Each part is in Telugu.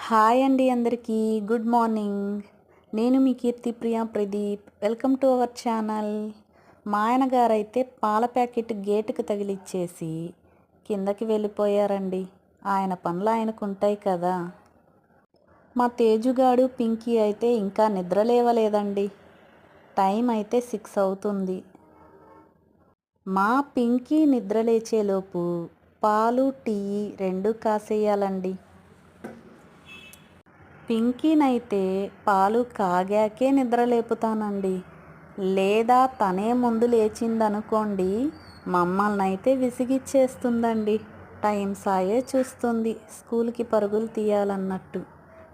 హాయ్ అండి అందరికీ గుడ్ మార్నింగ్. నేను మీ Keerthipriya Pradeep. Welcome to our channel. మా ఆయనగారైతే పాల ప్యాకెట్ గేటుకు తగిలిచ్చేసి కిందకి వెళ్ళిపోయారండి. ఆయన పనులు ఆయనకు ఉంటాయి కదా. మా తేజుగాడు పింకీ అయితే ఇంకా నిద్ర లేవలేదండి. టైం అయితే 6 అవుతుంది. మా పింకీ నిద్ర లేచేలోపు పాలు టీ రెండు కాసేయాలండి. పింకీనైతే పాలు కాగాకే నిద్ర లేపుతానండి. లేదా తనే ముందు లేచిందనుకోండి, మమ్మల్ని అయితే విసిగిచ్చేస్తుందండి. టైం సాయే చూస్తుంది, స్కూల్కి పరుగులు తీయాలన్నట్టు.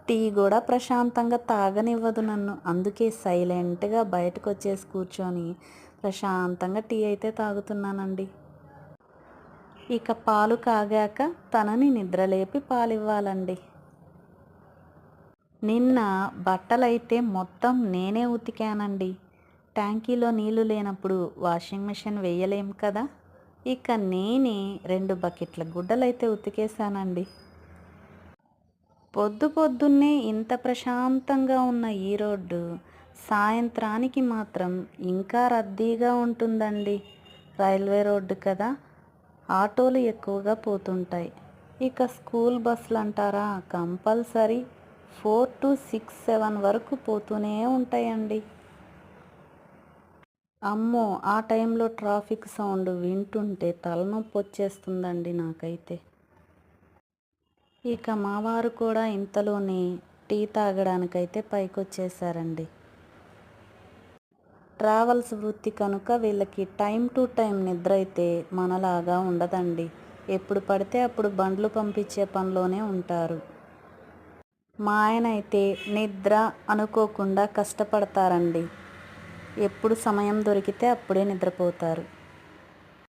టీ కూడా ప్రశాంతంగా తాగనివ్వదు నన్ను. అందుకే సైలెంట్గా బయటకు వచ్చేసి కూర్చొని ప్రశాంతంగా టీ అయితే తాగుతున్నానండి. ఇక పాలు కాగాక తనని నిద్రలేపి పాలివ్వాలండి. నిన్న బట్టలైతే మొత్తం నేనే ఉతికానండి. ట్యాంకీలో నీళ్లు లేనప్పుడు వాషింగ్ మిషన్ వేయలేం కదా. ఇక నేనే 2 బకెట్ల గుడ్డలైతే ఉతికేశానండి. పొద్దున్నే ఇంత ప్రశాంతంగా ఉన్న ఈ రోడ్డు సాయంత్రానికి మాత్రం ఇంకా రద్దీగా ఉంటుందండి. రైల్వే రోడ్డు కదా, ఆటోలు ఎక్కువగా పోతుంటాయి. ఇక స్కూల్ బస్సులు అంటారా, కంపల్సరీ 4 to 6, 7 వరకు పోతూనే ఉంటాయండి. అమ్మో, ఆ టైంలో ట్రాఫిక్ సౌండ్ వింటుంటే తలనొప్పి వచ్చేస్తుందండి నాకైతే. ఇక మా వారు కూడా ఇంతలోనే టీ తాగడానికైతే పైకొచ్చేసారండి. ట్రావెల్స్ వృత్తి కనుక వీళ్ళకి టైం టు టైం నిద్ర అయితే మనలాగా ఉండదండి. ఎప్పుడు పడితే అప్పుడు బండ్లు పంపించే పనిలోనే ఉంటారు. మా ఆయన అయితే నిద్ర అనుకోకుండా కష్టపడతారండి. ఎప్పుడు సమయం దొరికితే అప్పుడే నిద్రపోతారు.